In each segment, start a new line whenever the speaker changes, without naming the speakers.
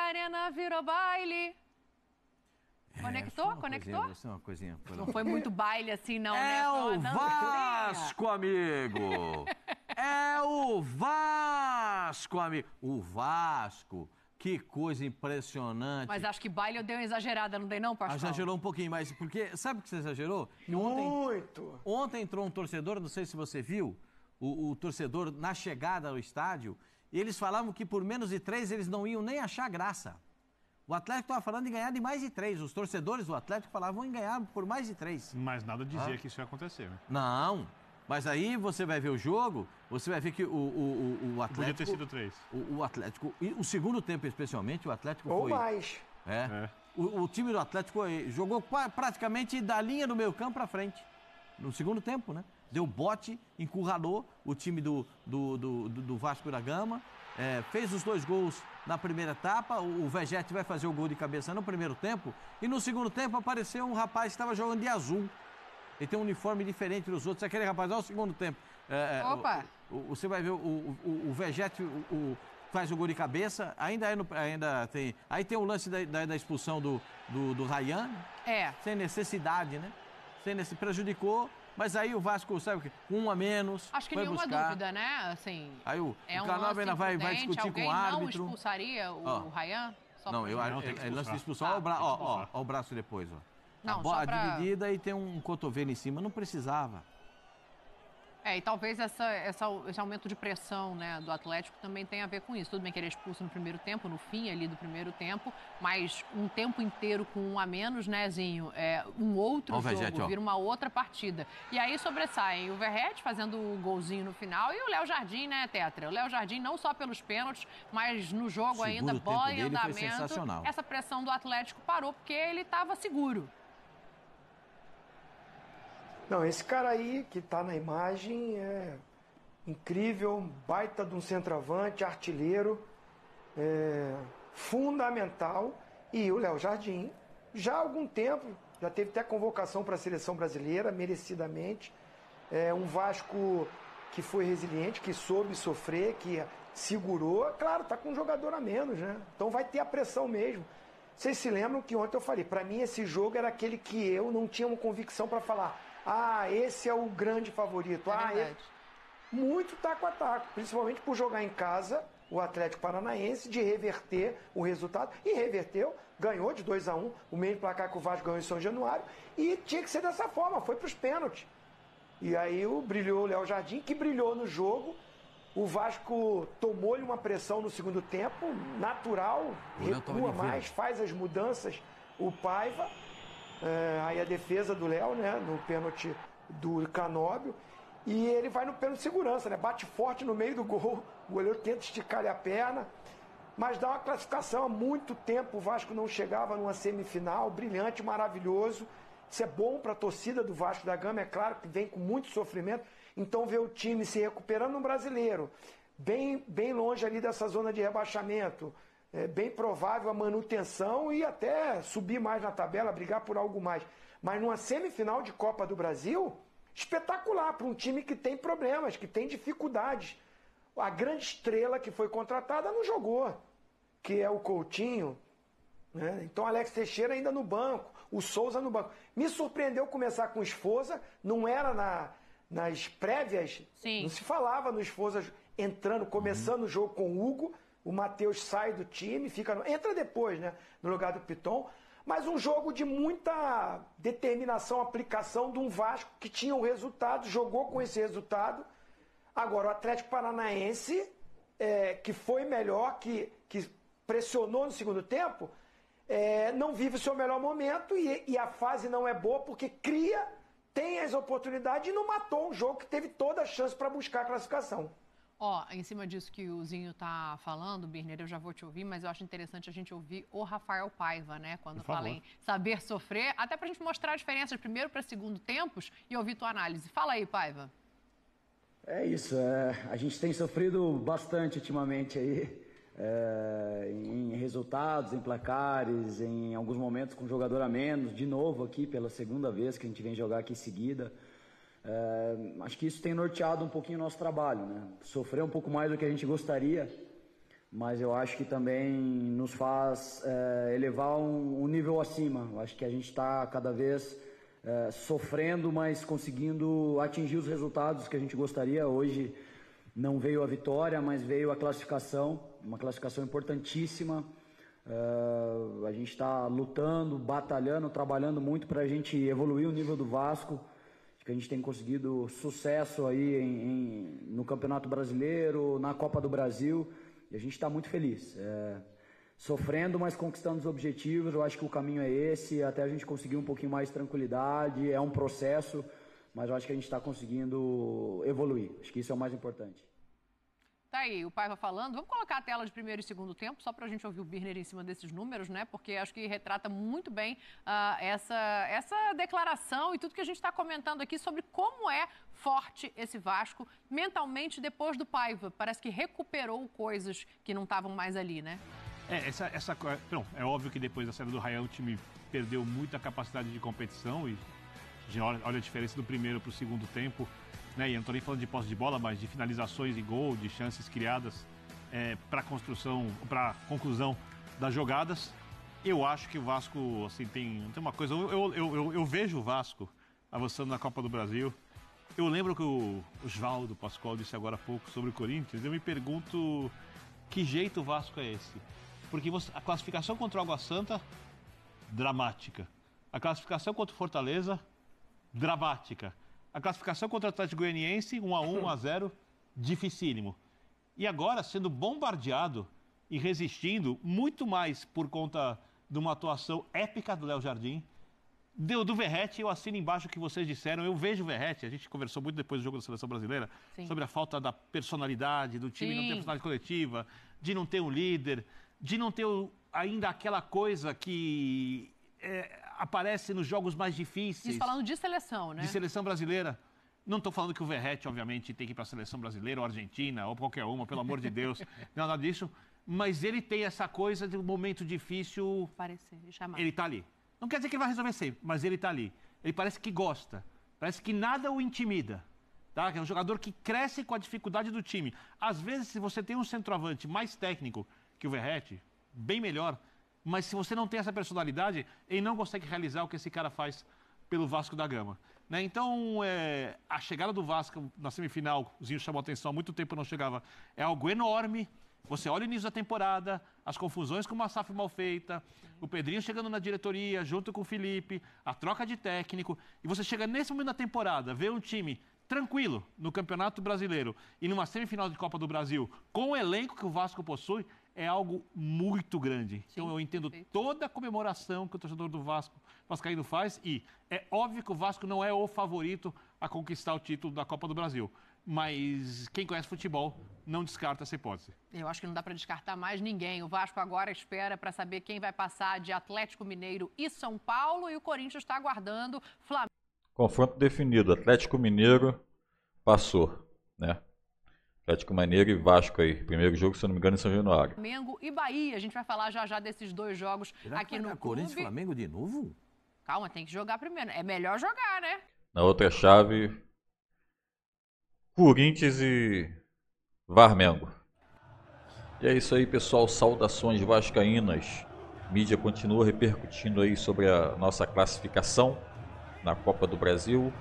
arena virou baile. Conectou? Conectou?
Uma coisinha.
Não foi muito baile assim, não, né?
É o Vasco, amigo! É o Vasco, amigo! O Vasco, que coisa impressionante.
Mas acho que baile eu dei uma exagerada, não dei não, Pascoal?
Exagerou um pouquinho, mas porque... Sabe o que você exagerou?
Muito!
Ontem entrou um torcedor, não sei se você viu, o torcedor na chegada ao estádio, e eles falavam que por menos de 3 eles não iam nem achar graça. O Atlético estava falando em ganhar de mais de 3. Os torcedores do Atlético falavam em ganhar por mais de 3.
Mas nada dizia que isso ia acontecer, né?
Não. Mas aí você vai ver o jogo, você vai ver que o Atlético...
Podia ter sido 3.
O Atlético, e o segundo tempo especialmente, o Atlético
Ou
foi...
mais.
O time do Atlético jogou praticamente da linha do meio campo para frente. No segundo tempo, né? Deu bote, encurralou o time do Vasco da Gama. Fez os 2 gols na primeira etapa, o Vegete vai fazer o gol de cabeça no primeiro tempo, e no segundo tempo apareceu um rapaz que estava jogando de azul. Ele tem um uniforme diferente dos outros, aquele rapaz, olha o segundo tempo.
Opa!
Você vai ver o Vegete faz o gol de cabeça, ainda tem... Aí tem o lance da expulsão do Ryan, sem necessidade, né? Prejudicou. Mas aí o Vasco, sabe o quê? Com 1 a menos.
Acho que
foi
nenhuma
buscar.
dúvida, né? Assim,
aí o
um
Canóbio ainda vai discutir com o árbitro.
Alguém não expulsaria o Ryan?
Não, lance de expulsão. Olha o braço depois, ó.
Não,
a bola dividida e tem um cotovelo em cima. Não precisava.
E talvez esse aumento de pressão, né, do Atlético também tenha a ver com isso. Tudo bem que ele é expulso no primeiro tempo, no fim ali do primeiro tempo, mas um tempo inteiro com 1 a menos, né, Zinho? Um outro jogo,
Verratti,
vira uma outra partida. E aí sobressaem o Verratti fazendo o golzinho no final e o Léo Jardim, né, Tetra? O Léo Jardim não só pelos pênaltis, mas no jogo ainda, bola em andamento. Essa pressão do Atlético parou porque ele estava seguro.
Não, esse cara aí que tá na imagem é incrível, baita de um centroavante, artilheiro, fundamental. E o Léo Jardim, já há algum tempo, já teve até convocação para a seleção brasileira, merecidamente. É um Vasco que foi resiliente, que soube sofrer, que segurou. Claro, tá com um jogador a menos, né? Então vai ter a pressão mesmo. Vocês se lembram que ontem eu falei, para mim esse jogo era aquele que eu não tinha uma convicção para falar. Esse é o grande favorito. Muito taco a taco, principalmente por jogar em casa o Atlético Paranaense, de reverter o resultado. E reverteu, ganhou de 2 a 1, o mesmo placar que o Vasco ganhou em São Januário. E tinha que ser dessa forma, foi para os pênaltis. E aí brilhou o Léo Jardim, que brilhou no jogo. O Vasco tomou-lhe uma pressão no segundo tempo, natural, recua mais, faz as mudanças, o Paiva. Aí a defesa do Léo, né, no pênalti do Canóbio, e ele vai no pênalti de segurança, né, bate forte no meio do gol, o goleiro tenta esticar-lhe a perna, mas dá uma classificação. Há muito tempo o Vasco não chegava numa semifinal, brilhante, maravilhoso. Isso é bom para a torcida do Vasco da Gama, é claro que vem com muito sofrimento, então ver o time se recuperando no Brasileiro, bem longe ali dessa zona de rebaixamento, é bem provável a manutenção e até subir mais na tabela, brigar por algo mais. Mas numa semifinal de Copa do Brasil, espetacular para um time que tem problemas, que tem dificuldades. A grande estrela que foi contratada não jogou, que é o Coutinho, né? Então Alex Teixeira ainda no banco, o Souza no banco. Me surpreendeu começar com o Esforza, não era nas prévias,
Sim.
Não se falava no Esforza entrando, começando o jogo com o Hugo. O Matheus sai do time, entra depois, né, no lugar do Piton. Mas um jogo de muita determinação, aplicação de um Vasco que tinha o resultado, jogou com esse resultado. Agora, o Atlético Paranaense, que foi melhor, que pressionou no segundo tempo, não vive o seu melhor momento e a fase não é boa porque tem as oportunidades e não matou um jogo que teve toda a chance para buscar a classificação.
Em cima disso que o Zinho tá falando, Birner, eu já vou te ouvir, mas eu acho interessante a gente ouvir o Rafael Paiva, né? Quando fala em saber sofrer, até pra gente mostrar a diferença de primeiro para segundo tempos e ouvir tua análise. Fala aí, Paiva.
É isso, a gente tem sofrido bastante ultimamente aí, em resultados, em placares, em alguns momentos com jogador a menos, de novo aqui pela segunda vez que a gente vem jogar aqui em seguida. Acho que isso tem norteado um pouquinho o nosso trabalho, né? Sofrer um pouco mais do que a gente gostaria, mas eu acho que também nos faz elevar um nível acima. Eu acho que a gente está cada vez sofrendo, mas conseguindo atingir os resultados que a gente gostaria. Hoje não veio a vitória, mas veio a classificação, uma classificação importantíssima. A gente está lutando, batalhando, trabalhando muito para a gente evoluir o nível do Vasco. Acho que a gente tem conseguido sucesso aí no Campeonato Brasileiro, na Copa do Brasil, e a gente está muito feliz. Sofrendo, mas conquistando os objetivos. Eu acho que o caminho é esse, até a gente conseguir um pouquinho mais de tranquilidade. É um processo, mas eu acho que a gente está conseguindo evoluir. Acho que isso é o mais importante.
Tá aí, o Paiva falando. Vamos colocar a tela de primeiro e segundo tempo, só para a gente ouvir o Birner em cima desses números, né? Porque acho que retrata muito bem essa declaração e tudo que a gente está comentando aqui sobre como é forte esse Vasco mentalmente depois do Paiva. Parece que recuperou coisas que não estavam mais ali, né?
É óbvio que depois da saída do Rael o time perdeu muita capacidade de competição e olha a diferença do primeiro para o segundo tempo. E eu não estou nem falando de posse de bola, mas de finalizações e gol, de chances criadas para conclusão das jogadas. Eu acho que o Vasco, assim, tem uma coisa. Eu vejo o Vasco avançando na Copa do Brasil. Eu lembro que o Osvaldo Pascoal disse agora há pouco sobre o Corinthians. Eu me pergunto que jeito o Vasco é esse. Porque a classificação contra o Água Santa, dramática. A classificação contra o Fortaleza, dramática. A classificação contra o Atlético Goianiense, 1-1, 1-0, dificílimo. E agora, sendo bombardeado e resistindo, muito mais por conta de uma atuação épica do Léo Jardim, do Verratti, eu assino embaixo o que vocês disseram. Eu vejo o Verratti, a gente conversou muito depois do jogo da Seleção Brasileira, Sim. sobre a falta da personalidade do time, Sim. não ter personalidade coletiva, de não ter um líder, de não ter ainda aquela coisa que aparece nos jogos mais difíceis.
Isso falando de seleção, né?
De seleção brasileira. Não estou falando que o Verratti, obviamente, tem que ir para a seleção brasileira ou Argentina ou qualquer uma, pelo amor de Deus. Não, nada disso. Mas ele tem essa coisa de um momento difícil. Ele está ali. Não quer dizer que ele vai resolver sempre, mas ele está ali. Ele parece que gosta. Parece que nada o intimida. Tá? É um jogador que cresce com a dificuldade do time. Às vezes, se você tem um centroavante mais técnico que o Verratti, bem melhor, mas se você não tem essa personalidade, ele não consegue realizar o que esse cara faz pelo Vasco da Gama. Né? Então, a chegada do Vasco na semifinal, o Zinho chamou a atenção, há muito tempo não chegava, é algo enorme. Você olha o início da temporada, as confusões com uma SAF mal feita, o Pedrinho chegando na diretoria, junto com o Felipe, a troca de técnico, e você chega nesse momento da temporada, vê um time tranquilo no Campeonato Brasileiro e numa semifinal de Copa do Brasil, com o elenco que o Vasco possui, é algo muito grande. Sim, então eu entendo toda a comemoração que o torcedor do Vasco vascaíno faz e é óbvio que o Vasco não é o favorito a conquistar o título da Copa do Brasil. Mas quem conhece futebol não descarta essa hipótese.
Eu acho que não dá para descartar mais ninguém. O Vasco agora espera para saber quem vai passar de Atlético Mineiro e São Paulo e o Corinthians está aguardando Flamengo.
Confronto definido. Atlético Mineiro passou, né? Atlético Mineiro e Vasco aí. Primeiro jogo, se eu não me engano, em São Januário.
Flamengo e Bahia. A gente vai falar já desses dois jogos aqui no clube.
Corinthians e Flamengo de novo?
Calma, tem que jogar primeiro. É melhor jogar, né?
Na outra chave, Corinthians e Varmengo. E é isso aí, pessoal. Saudações vascaínas. Mídia continua repercutindo aí sobre a nossa classificação na Copa do Brasil.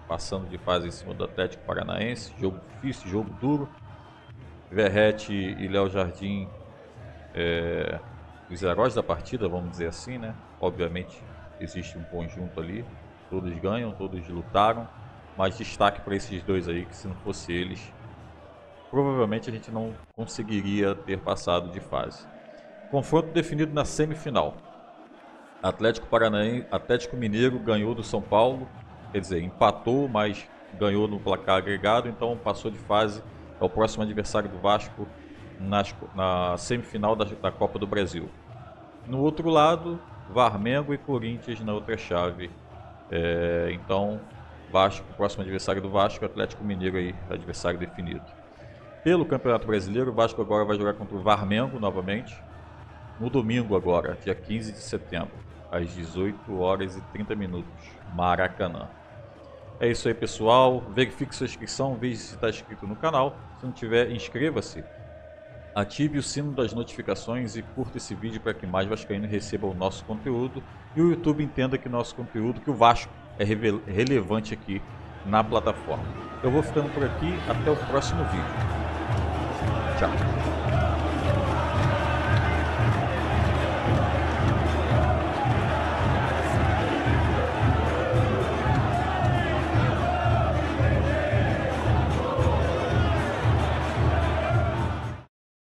Passando de fase em cima do Atlético Paranaense. Jogo difícil, jogo duro. Verratti e Léo Jardim, os heróis da partida, vamos dizer assim, né? Obviamente existe um conjunto ali. Todos ganham, todos lutaram. Mas destaque para esses dois aí, que se não fosse eles, provavelmente a gente não conseguiria ter passado de fase. Confronto definido na semifinal. Atlético Mineiro ganhou do São Paulo. Quer dizer, empatou, mas ganhou no placar agregado, então passou de fase. É o próximo adversário do Vasco na semifinal da Copa do Brasil. No outro lado, Varmengo e Corinthians na outra chave. Então, Vasco, o próximo adversário do Vasco, Atlético Mineiro aí, adversário definido. Pelo Campeonato Brasileiro, o Vasco agora vai jogar contra o Varmengo novamente, no domingo agora, dia 15 de setembro, às 18h30, Maracanã. É isso aí, pessoal. Verifique sua inscrição, veja se está inscrito no canal. Se não tiver, inscreva-se. Ative o sino das notificações e curta esse vídeo para que mais vascaínos recebam o nosso conteúdo e o YouTube entenda que nosso conteúdo, que o Vasco é relevante aqui na plataforma. Eu vou ficando por aqui, até o próximo vídeo. Tchau.